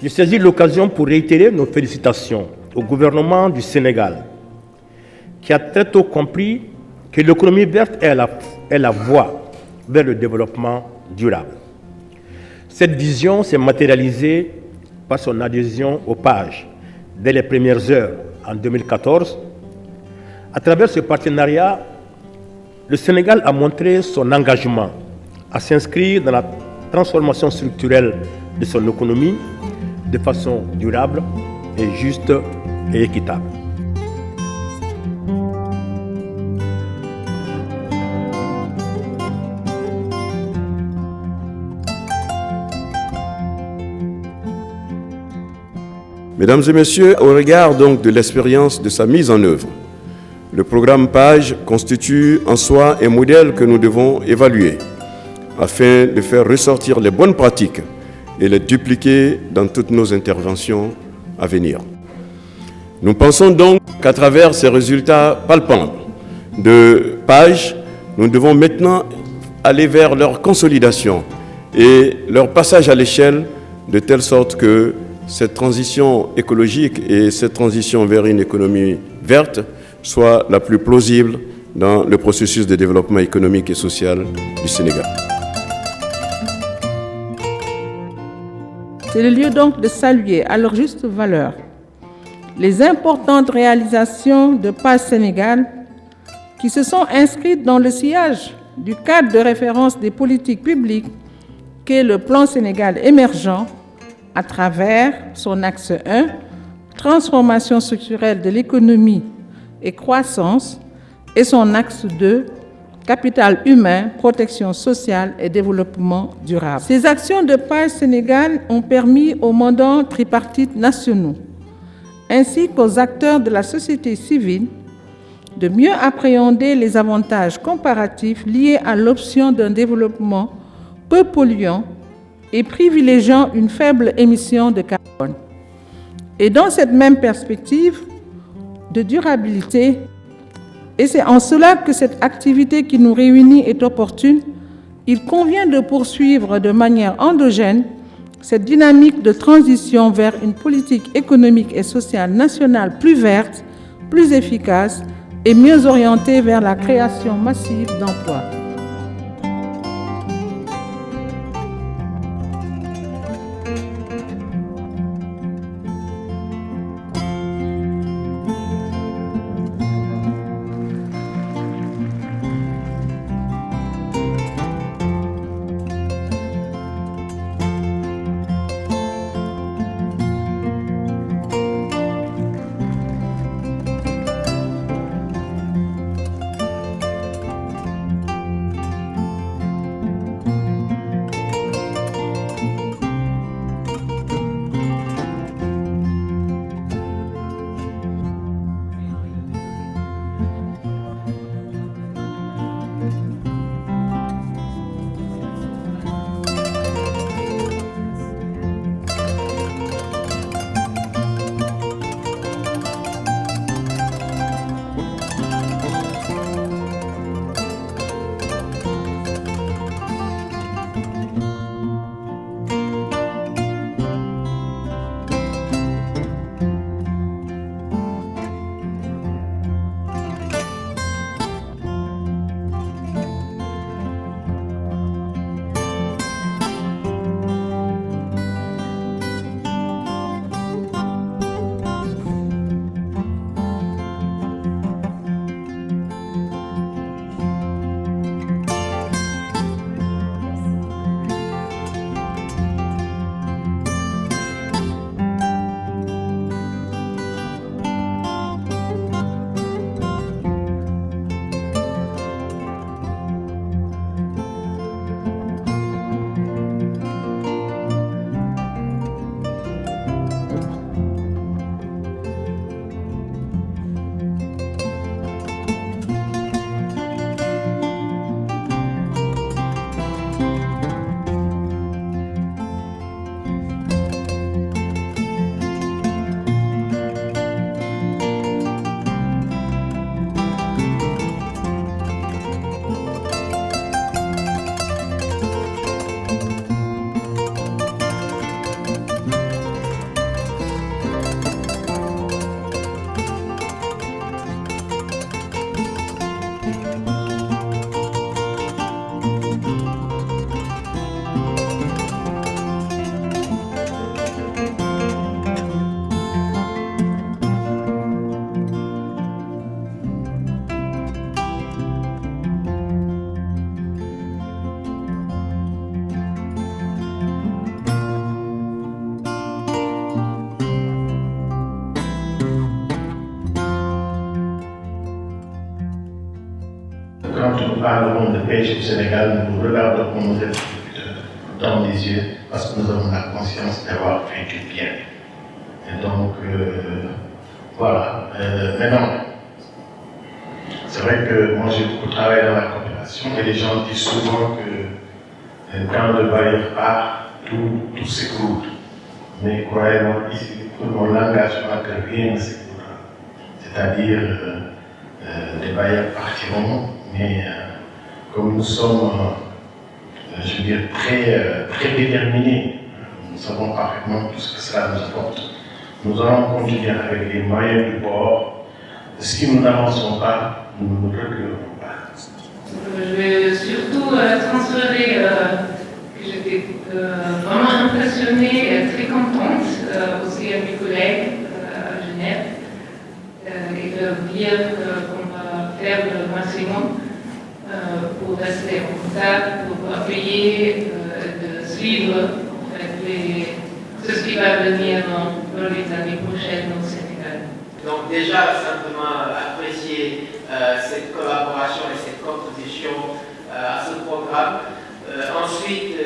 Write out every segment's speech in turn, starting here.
Je saisis l'occasion pour réitérer nos félicitations au gouvernement du Sénégal, qui a très tôt compris que l'économie verte est la voie vers le développement durable. Cette vision s'est matérialisée par son adhésion au PAGE dès les premières heures en 2014. À travers ce partenariat, le Sénégal a montré son engagement à s'inscrire dans la transformation structurelle de son économie de façon durable et juste et équitable. Mesdames et messieurs, au regard donc de l'expérience de sa mise en œuvre, le programme PAGE constitue en soi un modèle que nous devons évaluer afin de faire ressortir les bonnes pratiques et les dupliquer dans toutes nos interventions à venir. Nous pensons donc qu'à travers ces résultats palpables de PAGE, nous devons maintenant aller vers leur consolidation et leur passage à l'échelle de telle sorte que cette transition écologique et cette transition vers une économie verte soit la plus plausible dans le processus de développement économique et social du Sénégal. C'est le lieu donc de saluer à leur juste valeur les importantes réalisations de PAGE Sénégal qui se sont inscrites dans le sillage du cadre de référence des politiques publiques qu'est le plan Sénégal émergent à travers son axe 1, transformation structurelle de l'économie et croissance, et son axe 2, capital humain, protection sociale et développement durable. Ces actions de PAGE Sénégal ont permis aux mandants tripartites nationaux, ainsi qu'aux acteurs de la société civile, de mieux appréhender les avantages comparatifs liés à l'option d'un développement peu polluant et privilégiant une faible émission de carbone. Et dans cette même perspective de durabilité, et c'est en cela que cette activité qui nous réunit est opportune, il convient de poursuivre de manière endogène cette dynamique de transition vers une politique économique et sociale nationale plus verte, plus efficace et mieux orientée vers la création massive d'emplois. quand nous parlons de pêche au Sénégal, nous regardons nos interlocuteurs dans les yeux parce que nous avons la conscience d'avoir fait du bien. Et donc, voilà. Maintenant, c'est vrai que moi j'ai beaucoup travaillé dans la coopération et les gens disent souvent que quand le bailleur part, tout s'écoule. Mais croyez-moi, ici, mon engagement que rien ne s'écoulera. C'est-à-dire, les bailleurs partiront, mais comme nous sommes, je veux dire, très déterminés, nous savons parfaitement tout ce que cela nous apporte. Nous allons continuer avec les moyens du bord. Si nous n'avançons pas, nous ne reculerons pas. Je vais surtout transférer que j'étais vraiment impressionnée et très contente aussi à mes collègues à Genève et de dire qu'on va faire le maximum pour rester en contact, pour appuyer, de suivre en fait, ce qui va venir dans les années prochaines au Sénégal. Donc déjà, simplement apprécier cette collaboration et cette contribution à ce programme. Ensuite,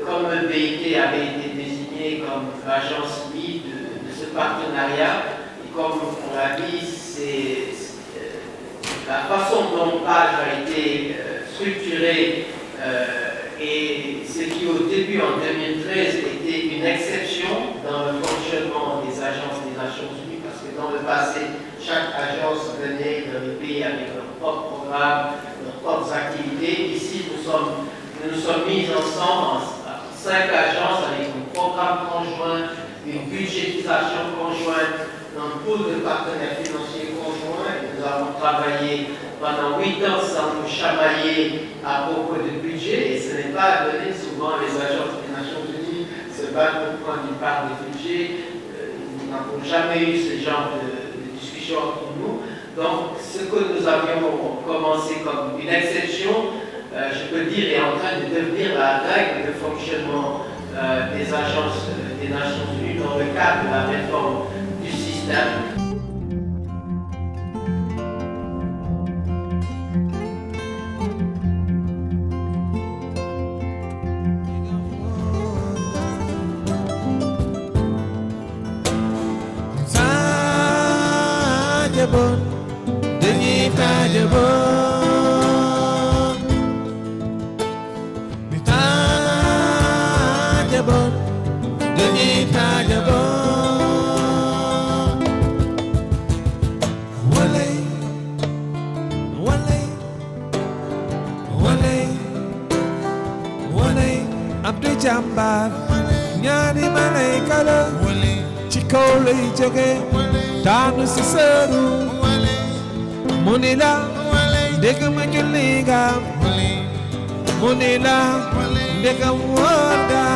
comme le BIT avait été désigné comme l'agence lead de ce partenariat, et comme on l'a dit, c'est la façon dont PAGE a été structurée et ce qui au début en 2013 était une exception dans le fonctionnement des agences des Nations Unies, parce que dans le passé, chaque agence venait dans les pays avec leur propre programme, leurs propres activités. Ici, nous nous sommes mis ensemble en 5 agences avec un programme conjoint, une budgétisation conjointe, un pool de partenaires financiers conjoints. Et nous avons travaillé pendant 8 ans sans nous chamailler à propos de budget. Et ce n'est pas donné. Souvent, les agences des Nations Unies se battent pour prendre une part des budgets. Nous n'avons jamais eu ce genre de discussion entre nous. Donc, ce que nous avions commencé comme une exception, je peux dire, est en train de devenir la règle de fonctionnement des agences des Nations Unies dans le cadre de la réforme du système. Jambar ñaari malayka la ci kaw lay jóge daanu si sëru mu ni la dégg ma julli nga mu ni la dégg wóor nga